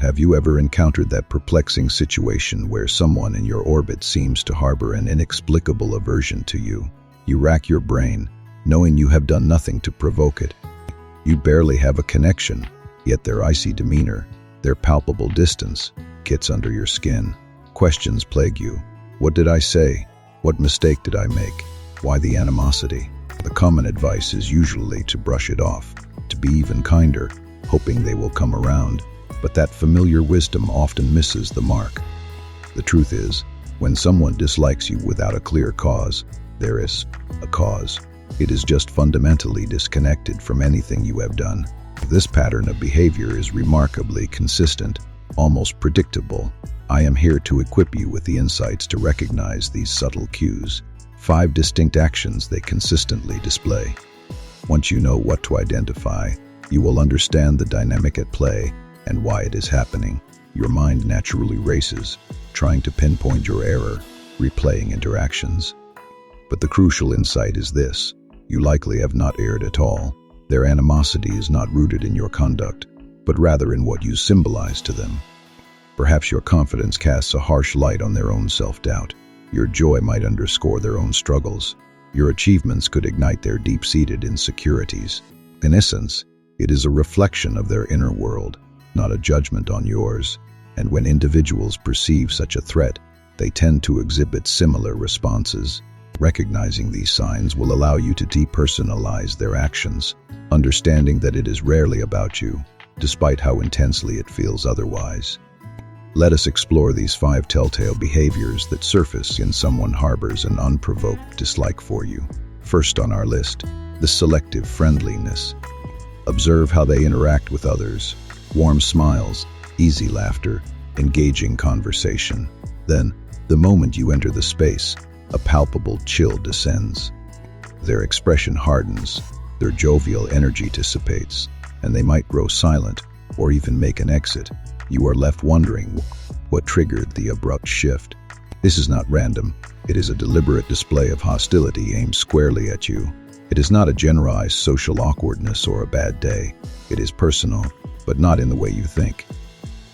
Have you ever encountered that perplexing situation where someone in your orbit seems to harbor an inexplicable aversion to you? You rack your brain, knowing you have done nothing to provoke it. You barely have a connection, yet their icy demeanor, their palpable distance, gets under your skin. Questions plague you. What did I say? What mistake did I make? Why the animosity? The common advice is usually to brush it off, to be even kinder, hoping they will come around. But that familiar wisdom often misses the mark. The truth is, when someone dislikes you without a clear cause, there is a cause. It is just fundamentally disconnected from anything you have done. This pattern of behavior is remarkably consistent, almost predictable. I am here to equip you with the insights to recognize these subtle cues. 5 distinct actions they consistently display. Once you know what to identify, you will understand the dynamic at play and why it is happening. Your mind naturally races, trying to pinpoint your error, replaying interactions. But the crucial insight is this: you likely have not erred at all. Their animosity is not rooted in your conduct, but rather in what you symbolize to them. Perhaps your confidence casts a harsh light on their own self-doubt. Your joy might underscore their own struggles. Your achievements could ignite their deep-seated insecurities. In essence, it is a reflection of their inner world, not a judgment on yours. And when individuals perceive such a threat, they tend to exhibit similar responses. Recognizing these signs will allow you to depersonalize their actions, understanding that it is rarely about you, despite how intensely it feels otherwise. Let us explore these 5 telltale behaviors that surface when someone harbors an unprovoked dislike for you. First on our list, the selective friendliness. Observe how they interact with others. Warm smiles, easy laughter, engaging conversation. Then, the moment you enter the space, a palpable chill descends. Their expression hardens, their jovial energy dissipates, and they might grow silent or even make an exit. You are left wondering what triggered the abrupt shift. This is not random. It is a deliberate display of hostility aimed squarely at you. It is not a generalized social awkwardness or a bad day. It is personal, but not in the way you think.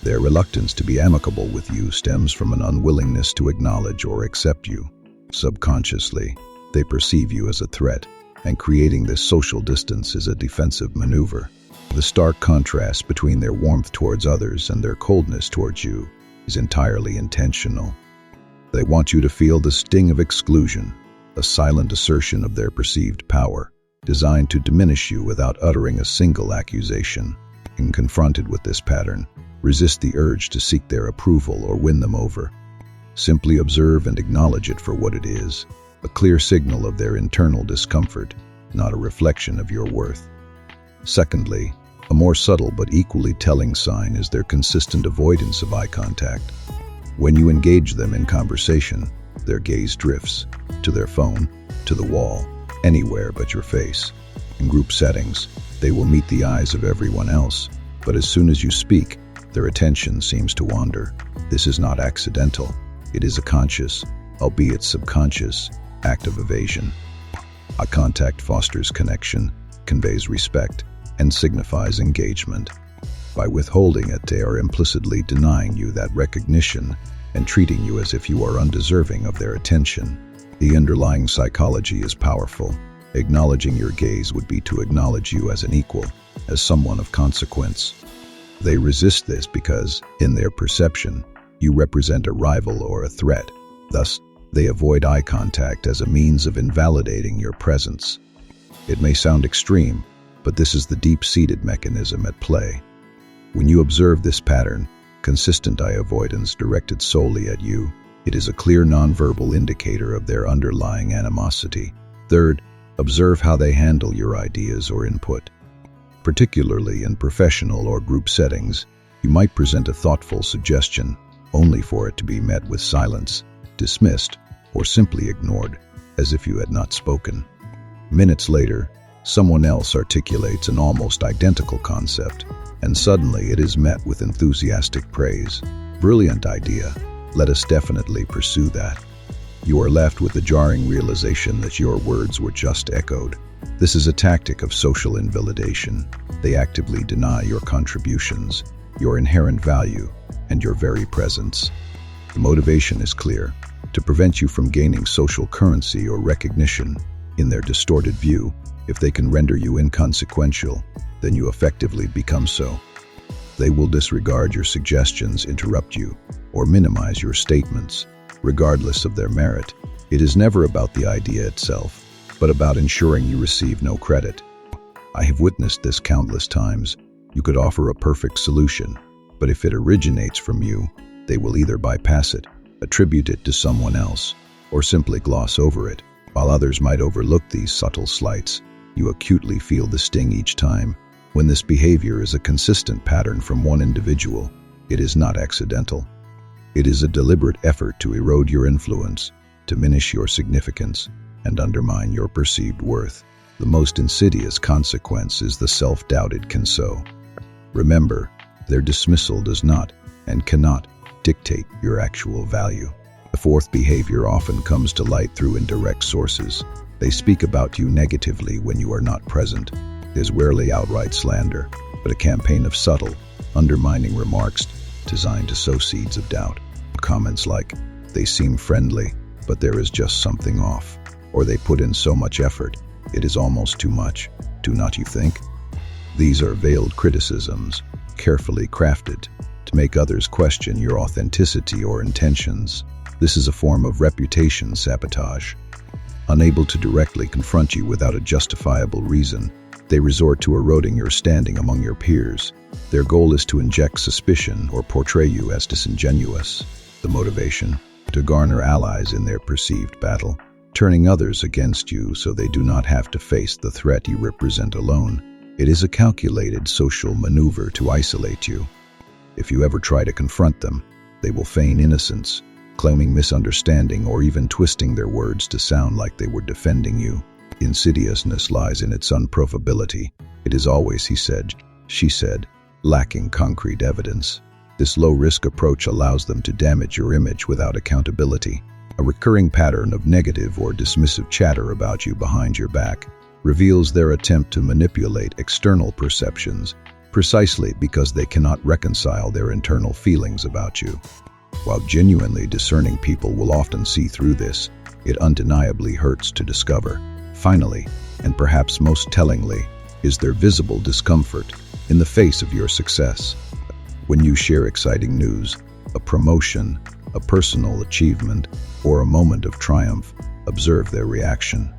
Their reluctance to be amicable with you stems from an unwillingness to acknowledge or accept you. Subconsciously, they perceive you as a threat, and creating this social distance is a defensive maneuver. The stark contrast between their warmth towards others and their coldness towards you is entirely intentional. They want you to feel the sting of exclusion, a silent assertion of their perceived power, designed to diminish you without uttering a single accusation. When confronted with this pattern, resist the urge to seek their approval or win them over. Simply observe and acknowledge it for what it is, a clear signal of their internal discomfort, not a reflection of your worth. Secondly, a more subtle but equally telling sign is their consistent avoidance of eye contact. When you engage them in conversation, their gaze drifts to their phone, to the wall, anywhere but your face. In group settings, they will meet the eyes of everyone else, but as soon as you speak, their attention seems to wander. This is not accidental. It is a conscious, albeit subconscious, act of evasion. Eye contact fosters connection, conveys respect, and signifies engagement. By withholding it, they are implicitly denying you that recognition and treating you as if you are undeserving of their attention. The underlying psychology is powerful. Acknowledging your gaze would be to acknowledge you as an equal, as someone of consequence. They resist this because, in their perception, you represent a rival or a threat. Thus, they avoid eye contact as a means of invalidating your presence. It may sound extreme, but this is the deep-seated mechanism at play. When you observe this pattern, consistent eye avoidance directed solely at you, it is a clear nonverbal indicator of their underlying animosity. Third, observe how they handle your ideas or input. Particularly in professional or group settings, you might present a thoughtful suggestion, only for it to be met with silence, dismissed, or simply ignored, as if you had not spoken. Minutes later, someone else articulates an almost identical concept, and suddenly it is met with enthusiastic praise. Brilliant idea. Let us definitely pursue that. You are left with the jarring realization that your words were just echoed. This is a tactic of social invalidation. They actively deny your contributions, your inherent value, and your very presence. The motivation is clear: to prevent you from gaining social currency or recognition. In their distorted view, if they can render you inconsequential, then you effectively become so. They will disregard your suggestions, interrupt you, or minimize your statements, regardless of their merit. It is never about the idea itself, but about ensuring you receive no credit. I have witnessed this countless times. You could offer a perfect solution, but if it originates from you, they will either bypass it, attribute it to someone else, or simply gloss over it. While others might overlook these subtle slights, you acutely feel the sting each time. When this behavior is a consistent pattern from one individual, it is not accidental. It is a deliberate effort to erode your influence, diminish your significance, and undermine your perceived worth. The most insidious consequence is the self-doubt it can sow. Remember, their dismissal does not and cannot dictate your actual value. The fourth behavior often comes to light through indirect sources. They speak about you negatively when you are not present. It is rarely outright slander, but a campaign of subtle, undermining remarks designed to sow seeds of doubt. Comments like, "They seem friendly, but there is just something off," or "They put in so much effort, it is almost too much. Do not you think?" These are veiled criticisms, carefully crafted to make others question your authenticity or intentions. This is a form of reputation sabotage. Unable to directly confront you without a justifiable reason, they resort to eroding your standing among your peers. Their goal is to inject suspicion or portray you as disingenuous. The motivation: to garner allies in their perceived battle, turning others against you so they do not have to face the threat you represent alone. It is a calculated social maneuver to isolate you. If you ever try to confront them, they will feign innocence, claiming misunderstanding or even twisting their words to sound like they were defending you. Insidiousness lies in its unprovability. It is always he said, she said, lacking concrete evidence. This low-risk approach allows them to damage your image without accountability. A recurring pattern of negative or dismissive chatter about you behind your back reveals their attempt to manipulate external perceptions, precisely because they cannot reconcile their internal feelings about you. While genuinely discerning people will often see through this, it undeniably hurts to discover. Finally, and perhaps most tellingly, is their visible discomfort in the face of your success. When you share exciting news, a promotion, a personal achievement, or a moment of triumph, observe their reaction.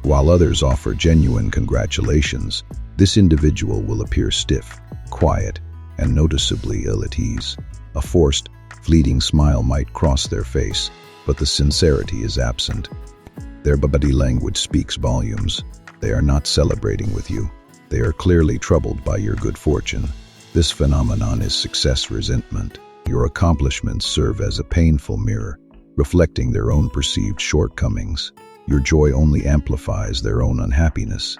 While others offer genuine congratulations, this individual will appear stiff, quiet, and noticeably ill at ease. A forced, fleeting smile might cross their face, but the sincerity is absent. Their body language speaks volumes. They are not celebrating with you. They are clearly troubled by your good fortune. This phenomenon is success resentment. Your accomplishments serve as a painful mirror, reflecting their own perceived shortcomings. Your joy only amplifies their own unhappiness.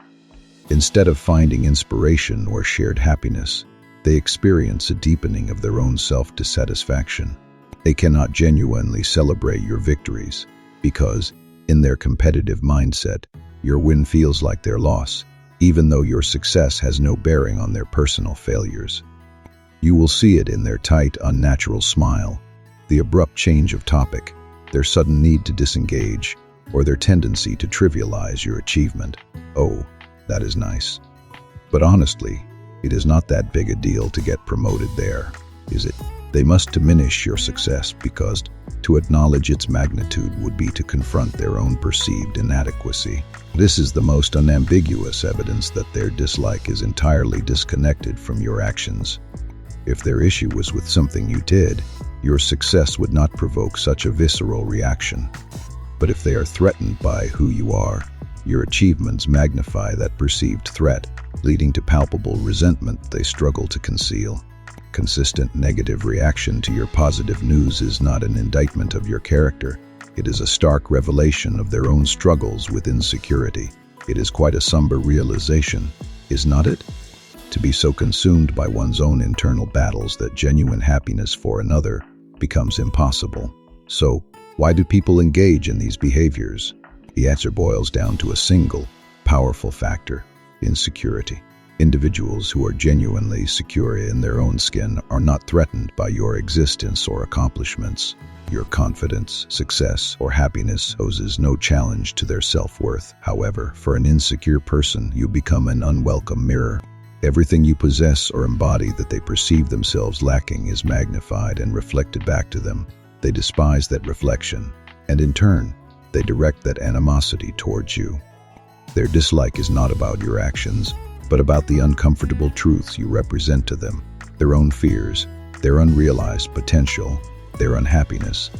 Instead of finding inspiration or shared happiness, they experience a deepening of their own self-dissatisfaction. They cannot genuinely celebrate your victories because, in their competitive mindset, your win feels like their loss, even though your success has no bearing on their personal failures. You will see it in their tight, unnatural smile, the abrupt change of topic, their sudden need to disengage, or their tendency to trivialize your achievement. Oh, that is nice. But honestly, it is not that big a deal to get promoted there, is it? They must diminish your success because to acknowledge its magnitude would be to confront their own perceived inadequacy. This is the most unambiguous evidence that their dislike is entirely disconnected from your actions. If their issue was with something you did, your success would not provoke such a visceral reaction. But if they are threatened by who you are, your achievements magnify that perceived threat, leading to palpable resentment they struggle to conceal. Consistent negative reaction to your positive news is not an indictment of your character. It is a stark revelation of their own struggles with insecurity. It is quite a somber realization, is not it? To be so consumed by one's own internal battles that genuine happiness for another becomes impossible. So, why do people engage in these behaviors? The answer boils down to a single, powerful factor: insecurity. Individuals who are genuinely secure in their own skin are not threatened by your existence or accomplishments. Your confidence, success, or happiness poses no challenge to their self-worth. However, for an insecure person, you become an unwelcome mirror. Everything you possess or embody that they perceive themselves lacking is magnified and reflected back to them. They despise that reflection, and in turn, they direct that animosity towards you. Their dislike is not about your actions, but about the uncomfortable truths you represent to them, their own fears, their unrealized potential, their unhappiness.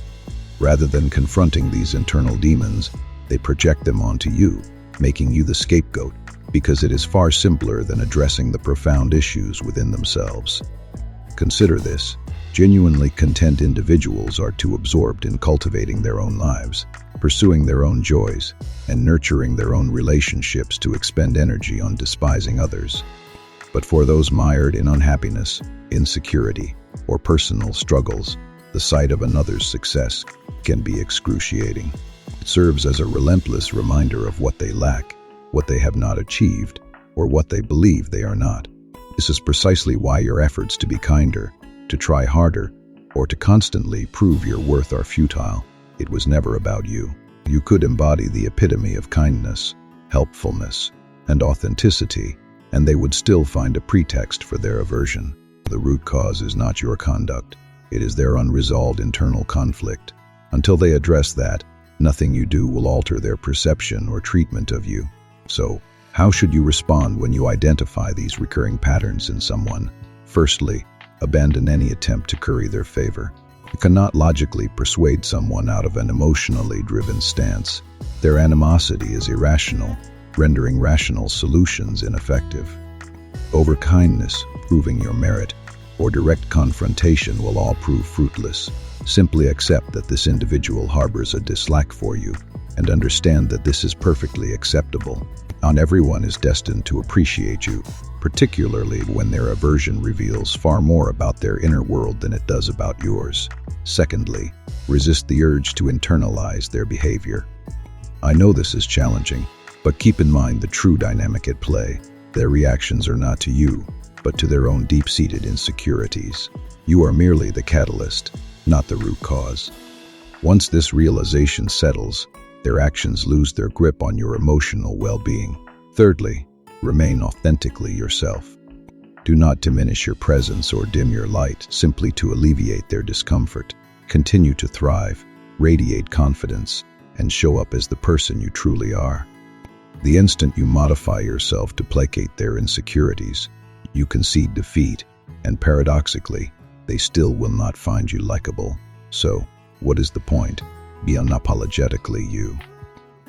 Rather than confronting these internal demons, they project them onto you, making you the scapegoat, because it is far simpler than addressing the profound issues within themselves. Consider this: genuinely content individuals are too absorbed in cultivating their own lives, pursuing their own joys, and nurturing their own relationships to expend energy on despising others. But for those mired in unhappiness, insecurity, or personal struggles, the sight of another's success can be excruciating. It serves as a relentless reminder of what they lack, what they have not achieved, or what they believe they are not. This is precisely why your efforts to be kinder, to try harder, or to constantly prove your worth are futile. It was never about you. You could embody the epitome of kindness, helpfulness, and authenticity, and they would still find a pretext for their aversion. The root cause is not your conduct. It is their unresolved internal conflict. Until they address that, nothing you do will alter their perception or treatment of you. So, how should you respond when you identify these recurring patterns in someone? Firstly, abandon any attempt to curry their favor. You cannot logically persuade someone out of an emotionally driven stance. Their animosity is irrational, rendering rational solutions ineffective. Overkindness, proving your merit, or direct confrontation will all prove fruitless. Simply accept that this individual harbors a dislike for you, and understand that this is perfectly acceptable. Not everyone is destined to appreciate you, particularly when their aversion reveals far more about their inner world than it does about yours. Secondly, resist the urge to internalize their behavior. I know this is challenging, but keep in mind the true dynamic at play. Their reactions are not to you, but to their own deep-seated insecurities. You are merely the catalyst, not the root cause. Once this realization settles, their actions lose their grip on your emotional well-being. Thirdly, remain authentically yourself. Do not diminish your presence or dim your light simply to alleviate their discomfort. Continue to thrive, radiate confidence, and show up as the person you truly are. The instant you modify yourself to placate their insecurities, you concede defeat, and paradoxically, they still will not find you likable. So, what is the point? Be unapologetically you.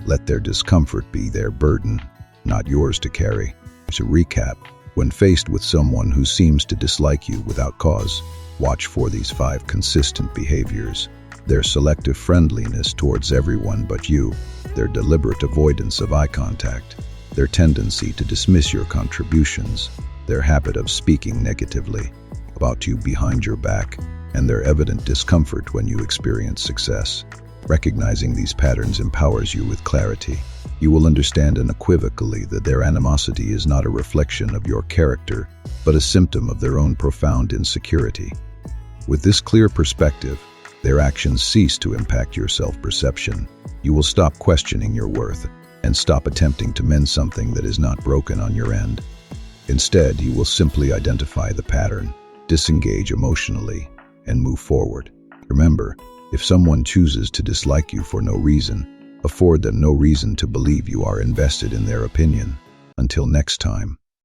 Let their discomfort be their burden, not yours to carry. To recap, when faced with someone who seems to dislike you without cause, watch for these 5 consistent behaviors: their selective friendliness towards everyone but you, their deliberate avoidance of eye contact, their tendency to dismiss your contributions, their habit of speaking negatively about you behind your back, and their evident discomfort when you experience success. Recognizing these patterns empowers you with clarity. You will understand unequivocally that their animosity is not a reflection of your character, but a symptom of their own profound insecurity. With this clear perspective, their actions cease to impact your self-perception. You will stop questioning your worth and stop attempting to mend something that is not broken on your end. Instead, you will simply identify the pattern, disengage emotionally, and move forward. Remember, if someone chooses to dislike you for no reason, afford them no reason to believe you are invested in their opinion. Until next time.